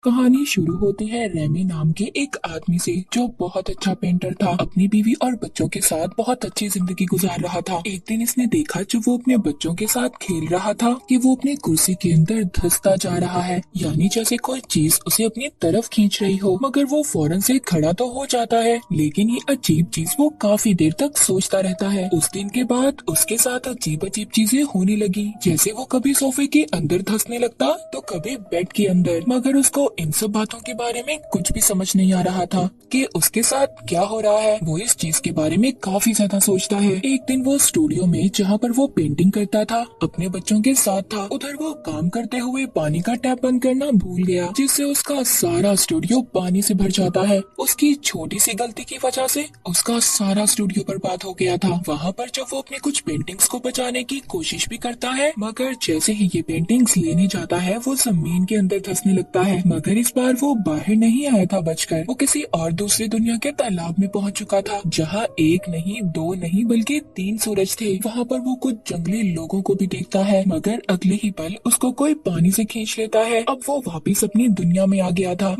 कहानी शुरू होती है रेमी नाम के एक आदमी से जो बहुत अच्छा पेंटर था। अपनी बीवी और बच्चों के साथ बहुत अच्छी जिंदगी गुजार रहा था। एक दिन इसने देखा जब वो अपने बच्चों के साथ खेल रहा था कि वो अपनी कुर्सी के अंदर धंसता जा रहा है, यानी जैसे कोई चीज उसे अपनी तरफ खींच रही हो। मगर वो फौरन से खड़ा तो हो जाता है, लेकिन ये अजीब चीज वो काफी देर तक सोचता रहता है। उस दिन के बाद उसके साथ अजीब अजीब चीजें होने लगी, जैसे वो कभी सोफे के अंदर धंसने लगता तो कभी बेड के अंदर। मगर उसको इन सब बातों के बारे में कुछ भी समझ नहीं आ रहा था कि उसके साथ क्या हो रहा है। वो इस चीज के बारे में काफी ज्यादा सोचता है। एक दिन वो स्टूडियो में जहाँ पर वो पेंटिंग करता था अपने बच्चों के साथ था। उधर वो काम करते हुए पानी का टैप बंद करना भूल गया, जिससे उसका सारा स्टूडियो पानी से भर जाता है। उसकी छोटी सी गलती की वजह से उसका सारा स्टूडियो बर्बाद हो गया था। वहाँ पर जब वो अपनी कुछ पेंटिंग्स को बचाने की कोशिश भी करता है, मगर जैसे ही ये पेंटिंग्स लेने जाता है वो जमीन के अंदर धंसने लगता है। मगर इस बार वो बाहर नहीं आया था बचकर, वो किसी और दूसरी दुनिया के तालाब में पहुंच चुका था, जहां एक नहीं दो नहीं बल्कि 3 सूरज थे। वहां पर वो कुछ जंगली लोगों को भी देखता है, मगर अगले ही पल उसको कोई पानी से खींच लेता है। अब वो वापिस अपनी दुनिया में आ गया था,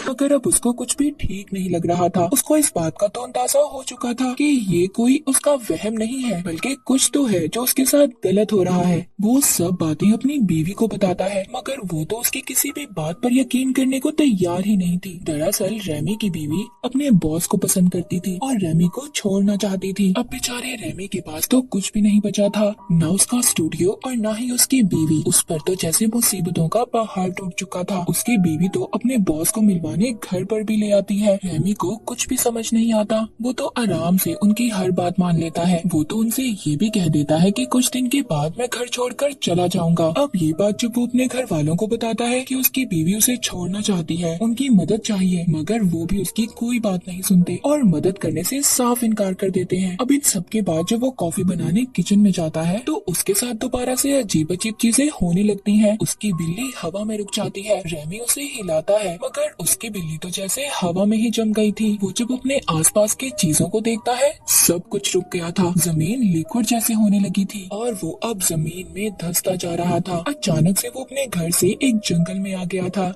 मगर अब उसको कुछ भी ठीक नहीं लग रहा था। उसको इस बात का तो अंदाजा हो चुका था कि ये कोई उसका वहम नहीं है, बल्कि कुछ तो है जो उसके साथ गलत हो रहा है। वो सब बातें अपनी बीवी को बताता है, मगर वो तो उसकी किसी भी बात पर यकीन करने को तैयार ही नहीं थी। दरअसल रेमी की बीवी अपने बॉस को पसंद करती थी और रेमी को छोड़ना चाहती थी। अब बेचारे रेमी के पास तो कुछ भी नहीं बचा था, न उसका स्टूडियो और न ही उसकी बीवी। उस पर तो जैसे मुसीबतों का पहाड़ टूट चुका था। उसकी बीवी तो अपने बॉस को मिलवाने घर पर भी ले आती है। रेमी को कुछ भी समझ नहीं आता। वो तो आराम से उनकी हर बात मान लेता है। वो तो उनसे ये भी कह देता है कि कुछ दिन के बाद मैं घर छोड़कर चला जाऊंगा। अब ये बात जब वो अपने घर वालों को बताता है कि उसकी बीवी उसे छोड़ना चाहती है, उनकी मदद चाहिए, मगर वो भी उसकी कोई बात नहीं सुनते और मदद करने से साफ इनकार कर देते हैं। अब इन सब के बाद जब वो कॉफी बनाने किचन में जाता है तो उसके साथ दोबारा से अजीब अजीब चीजें होने लगती हैं। उसकी बिल्ली हवा में रुक जाती है। रेमी उसे हिलाता है, मगर उसकी बिल्ली तो जैसे हवा में ही जम गई थी। वो जब अपने आसपास की चीजों को देखता है सब कुछ रुक गया था। जमीन लिक्विड जैसे होने लगी थी और वो अब जमीन में धंसता जा रहा था। अचानक से वो अपने घर से एक जंगल में आ गया था,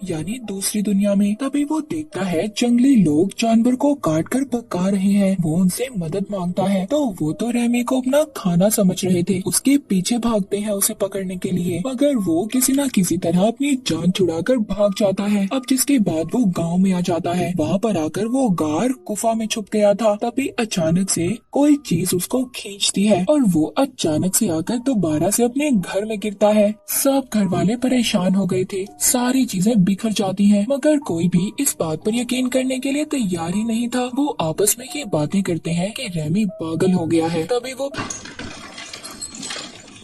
यानी दूसरी दुनिया में। तभी वो देखता है जंगली लोग जानवर को काट कर पका रहे हैं। वो उनसे मदद मांगता है तो वो तो रेमी को अपना खाना समझ रहे थे। उसके पीछे भागते हैं उसे पकड़ने के लिए, मगर वो किसी न किसी तरह अपनी जान छुड़ाकर भाग जाता है। अब जिसके बाद वो गांव में आ जाता है। वहाँ पर आकर वो गार गुफा में छुप गया था। तभी अचानक से कोई चीज उसको खींचती है और वो अचानक से आकर दोबारा से अपने घर में गिरता है। सब घर वाले परेशान हो गए थे। सारी चीजें बिखर जाती हैं, मगर कोई भी इस बात पर यकीन करने के लिए तैयार ही नहीं था। वो आपस में ये बातें करते हैं कि रेमी पागल हो गया है। तभी वो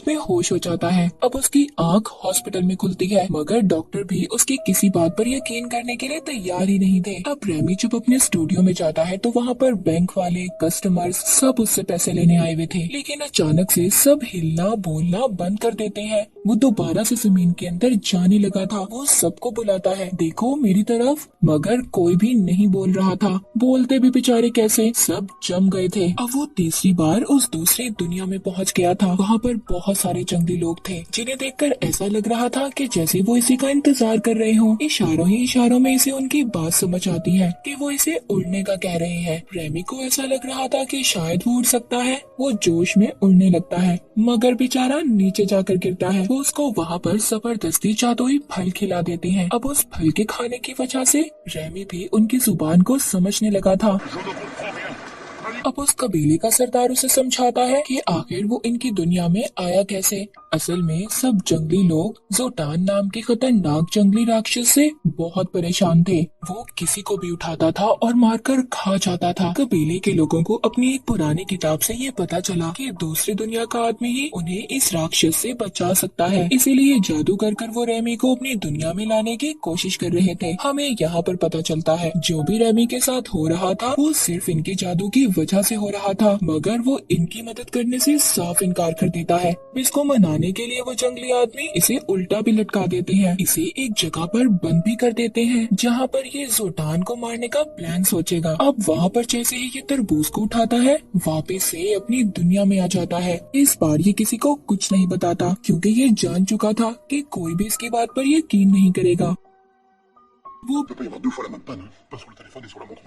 बेहोश हो जाता है। अब उसकी आंख हॉस्पिटल में खुलती है, मगर डॉक्टर भी उसकी किसी बात पर यकीन करने के लिए तैयार ही नहीं थे। अब रेमी जब अपने स्टूडियो में जाता है तो वहाँ पर बैंक वाले कस्टमर्स सब उससे पैसे लेने आए हुए थे, लेकिन अचानक से सब हिलना बोलना बंद कर देते हैं। वो दोबारा से जमीन के अंदर जाने लगा था। वो सबको बुलाता है, देखो मेरी तरफ, मगर कोई भी नहीं बोल रहा था। बोलते भी बेचारे कैसे, सब जम गए थे। अब वो तीसरी बार उस दूसरी दुनिया में पहुंच गया था। वहाँ पर बहुत सारे जंगली लोग थे, जिन्हें देखकर ऐसा लग रहा था कि जैसे वो इसी का इंतजार कर रहे हों। इशारों ही इशारों में इसे उनकी बात समझ आती है कि वो इसे उड़ने का कह रहे हैं। रेमी को ऐसा लग रहा था कि शायद वो उड़ सकता है। वो जोश में उड़ने लगता है, मगर बेचारा नीचे जाकर गिरता है। वो उसको वहाँ पर जबरदस्ती जादुई फल खिला देती हैं। अब उस फल के खाने की वजह से रेमी भी उनकी जुबान को समझने लगा था। अब उस कबीले का सरदार उसे समझाता है कि आखिर वो इनकी दुनिया में आया कैसे। असल में सब जंगली लोग जोटान नाम के खतरनाक जंगली राक्षस से बहुत परेशान थे। वो किसी को भी उठाता था और मारकर खा जाता था। कबीले के लोगों को अपनी एक पुरानी किताब से ये पता चला कि दूसरी दुनिया का आदमी ही उन्हें इस राक्षस से बचा सकता है। इसीलिए जादू कर वो रेमी को अपनी दुनिया में लाने की कोशिश कर रहे थे। हमें यहाँ पर पता चलता है जो भी रेमी के साथ हो रहा था वो सिर्फ इनके जादू की वजह वजह से हो रहा था, मगर वो इनकी मदद करने से साफ इनकार कर देता है। इसको मनाने के लिए वो जंगली आदमी इसे उल्टा भी लटका देते हैं, इसे एक जगह पर बंद भी कर देते हैं जहाँ पर ये जोटान को मारने का प्लान सोचेगा। अब वहाँ पर जैसे ही ये तरबूज को उठाता है, वापस से अपनी दुनिया में आ जाता है। इस बार ये किसी को कुछ नहीं बताता, क्योंकि ये जान चुका था कि कोई भी इसकी बात पर यकीन नहीं करेगा। वो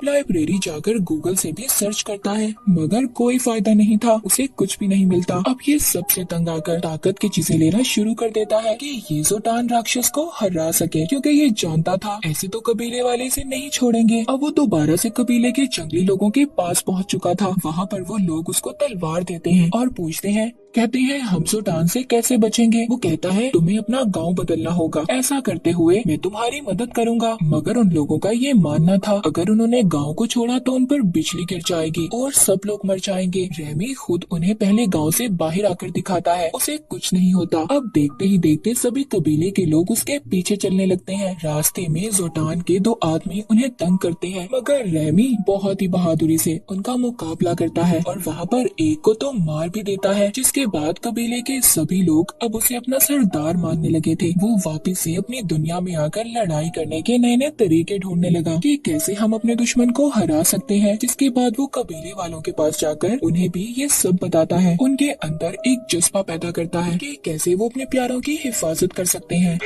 लाइब्रेरी जाकर गूगल से भी सर्च करता है, मगर कोई फायदा नहीं था, उसे कुछ भी नहीं मिलता। अब ये सबसे तंग आकर ताकत की चीजें लेना शुरू कर देता है कि ये जोटान राक्षस को हरा सके, क्योंकि ये जानता था ऐसे तो कबीले वाले इसे नहीं छोड़ेंगे। अब वो दोबारा से कबीले के जंगली लोगों के पास पहुंच चुका था। वहाँ पर वो लोग उसको तलवार देते हैं और पूछते हैं, कहते हैं हम जोटान से कैसे बचेंगे। वो कहता है तुम्हें अपना गांव बदलना होगा, ऐसा करते हुए मैं तुम्हारी मदद करूंगा। मगर उन लोगों का ये मानना था अगर उन्होंने गांव को छोड़ा तो उन पर बिजली गिर जाएगी और सब लोग मर जाएंगे। रेमी खुद उन्हें पहले गांव से बाहर आकर दिखाता है, उसे कुछ नहीं होता। अब देखते ही देखते सभी कबीले के लोग उसके पीछे चलने लगते हैं। रास्ते में जोटान के दो आदमी उन्हें तंग करते हैं, मगर रेमी बहुत ही बहादुरी से उनका मुकाबला करता है और वहाँ पर एक को तो मार भी देता है। जिसके बाद कबीले के सभी लोग अब उसे अपना सरदार मानने लगे थे। वो वापस से अपनी दुनिया में आकर लड़ाई करने के नए नए तरीके ढूंढने लगा कि कैसे हम अपने दुश्मन को हरा सकते हैं। जिसके बाद वो कबीले वालों के पास जाकर उन्हें भी ये सब बताता है। उनके अंदर एक जज्बा पैदा करता है कि कैसे वो अपने प्यारों की हिफाजत कर सकते हैं।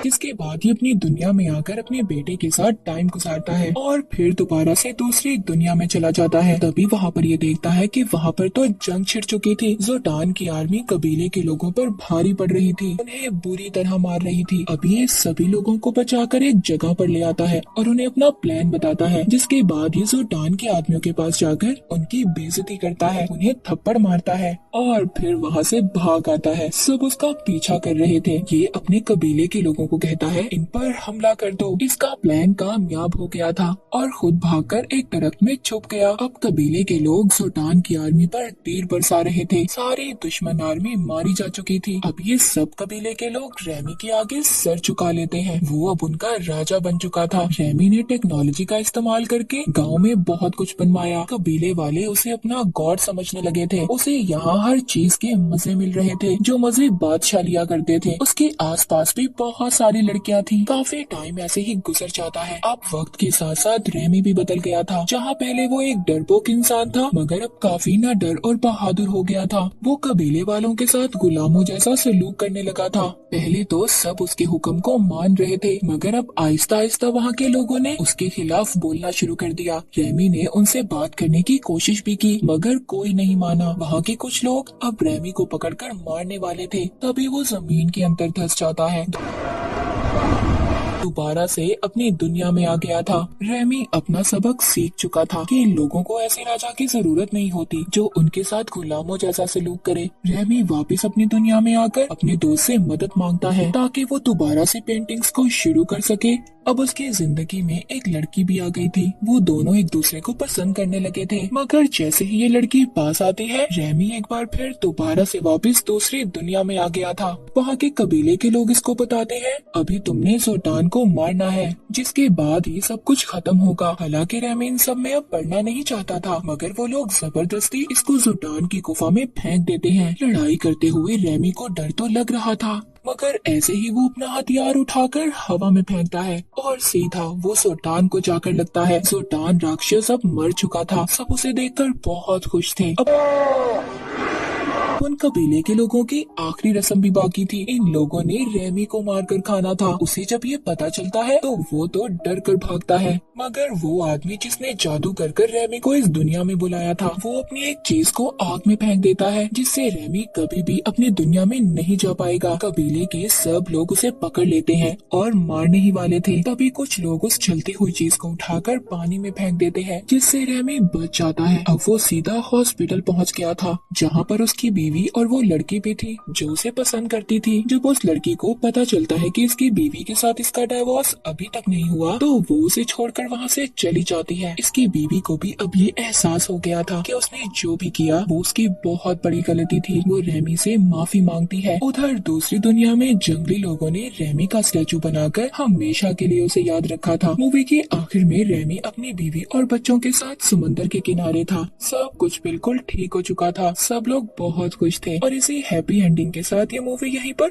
इसके बाद ये अपनी दुनिया में आकर अपने बेटे के साथ टाइम गुजारता है और फिर दोबारा से दूसरी दुनिया में चला जाता है। तभी वहाँ पर ये देखता है कि वहाँ पर तो जंग छिड़ चुकी थी। जोटान की आर्मी कबीले के लोगों पर भारी पड़ रही थी, उन्हें बुरी तरह मार रही थी। अब ये सभी लोगों को बचाकर एक जगह पर ले आता है और उन्हें अपना प्लान बताता है। जिसके बाद ये जोटान के आदमियों के पास जाकर उनकी बेइज्जती करता है, उन्हें थप्पड़ मारता है और फिर वहाँ से भाग आता है। सब उसका पीछा कर रहे थे। ये अपने कबीले के लोगों को कहता है इन पर हमला कर दो। इसका प्लान कामयाब हो गया था और खुद भागकर एक दरख्त में छुप गया। अब कबीले के लोग जोटान की आर्मी पर तीर बरसा रहे थे। सारी दुश्मन आर्मी मारी जा चुकी थी। अब ये सब कबीले के लोग रेमी के आगे सर झुका लेते हैं। वो अब उनका राजा बन चुका था। रेमी ने टेक्नोलॉजी का इस्तेमाल करके गाँव में बहुत कुछ बनवाया। कबीले वाले उसे अपना गॉड समझने लगे थे। उसे यहाँ हर चीज के मजे मिल रहे थे, जो मजे बादशाह लिया करते थे। उसके आसपास भी बहुत सारी लड़कियां थी। काफी टाइम ऐसे ही गुजर जाता है। अब वक्त के साथ साथ रेमी भी बदल गया था। जहाँ पहले वो एक डरपोक इंसान था, मगर अब काफी ना डर और बहादुर हो गया था। वो कबीले वालों के साथ गुलामों जैसा सलूक करने लगा था। पहले तो सब उसके हुक्म को मान रहे थे, मगर अब आहिस्ता आहिस्ता वहाँ के लोगों ने उसके खिलाफ बोलना शुरू कर दिया। रेमी ने उनसे बात करने की कोशिश भी की, मगर कोई नहीं माना। वहाँ के कुछ लोग अब रेमी को पकड़कर मारने वाले थे। तभी वो जमीन के अंदर धंस जाता है। दोबारा से अपनी दुनिया में आ गया था। रेमी अपना सबक सीख चुका था कि लोगों को ऐसे राजा की जरूरत नहीं होती जो उनके साथ गुलामों जैसा सलूक करे। रेमी वापस अपनी दुनिया में आकर अपने दोस्त से मदद मांगता है ताकि वो दोबारा से पेंटिंग्स को शुरू कर सके। अब उसकी जिंदगी में एक लड़की भी आ गई थी। वो दोनों एक दूसरे को पसंद करने लगे थे, मगर जैसे ही ये लड़की पास आती है, रेमी एक बार फिर दोबारा से वापस दूसरी दुनिया में आ गया था। वहाँ के कबीले के लोग इसको बताते हैं अभी तुमने जोटान को मारना है, जिसके बाद ही सब कुछ खत्म होगा। हालांकि रेमी इन सब में अब पढ़ना नहीं चाहता था, मगर वो लोग जबरदस्ती इसको जोटान की गुफा में फेंक देते हैं। लड़ाई करते हुए रेमी को डर तो लग रहा था, मगर ऐसे ही वो अपना हथियार उठाकर हवा में फेंकता है और सीधा वो जोटान को जाकर लगता है। जोटान राक्षस अब मर चुका था। सब उसे देखकर बहुत खुश थे। अब उन कबीले के लोगों की आखिरी रस्म भी बाकी थी। इन लोगों ने रेमी को मारकर खाना था। उसे जब ये पता चलता है तो वो तो डर कर भागता है, मगर वो आदमी जिसने जादू कर कर रेमी को इस दुनिया में बुलाया था, वो अपनी एक चीज को आग में फेंक देता है, जिससे रेमी कभी भी अपनी दुनिया में नहीं जा पाएगा। कबीले के सब लोग उसे पकड़ लेते हैं और मारने ही वाले थे। तभी कुछ लोग उस चलती हुई चीज को उठाकर पानी में फेंक देते हैं, जिससे रेमी बच जाता है। अब वो सीधा हॉस्पिटल पहुँच गया था, जहाँ पर उसकी बीवी और वो लड़की भी थी जो उसे पसंद करती थी। जब उस लड़की को पता चलता है कि इसकी बीवी के साथ इसका डिवोर्स अभी तक नहीं हुआ तो वो उसे छोड़कर वहाँ से चली जाती है। इसकी बीवी को भी अब ये एहसास हो गया था कि उसने जो भी किया वो उसकी बहुत बड़ी गलती थी। वो रेमी से माफी मांगती है। उधर दूसरी दुनिया में जंगली लोगों ने रेमी का स्टैचू बनाकर हमेशा के लिए उसे याद रखा था। मूवी के आखिर में रेमी अपनी बीवी और बच्चों के साथ समुद्र के किनारे था। सब कुछ बिल्कुल ठीक हो चुका था। सब लोग बहुत खुश थे और इसी हैप्पी एंडिंग के साथ ये मूवी यहीं पर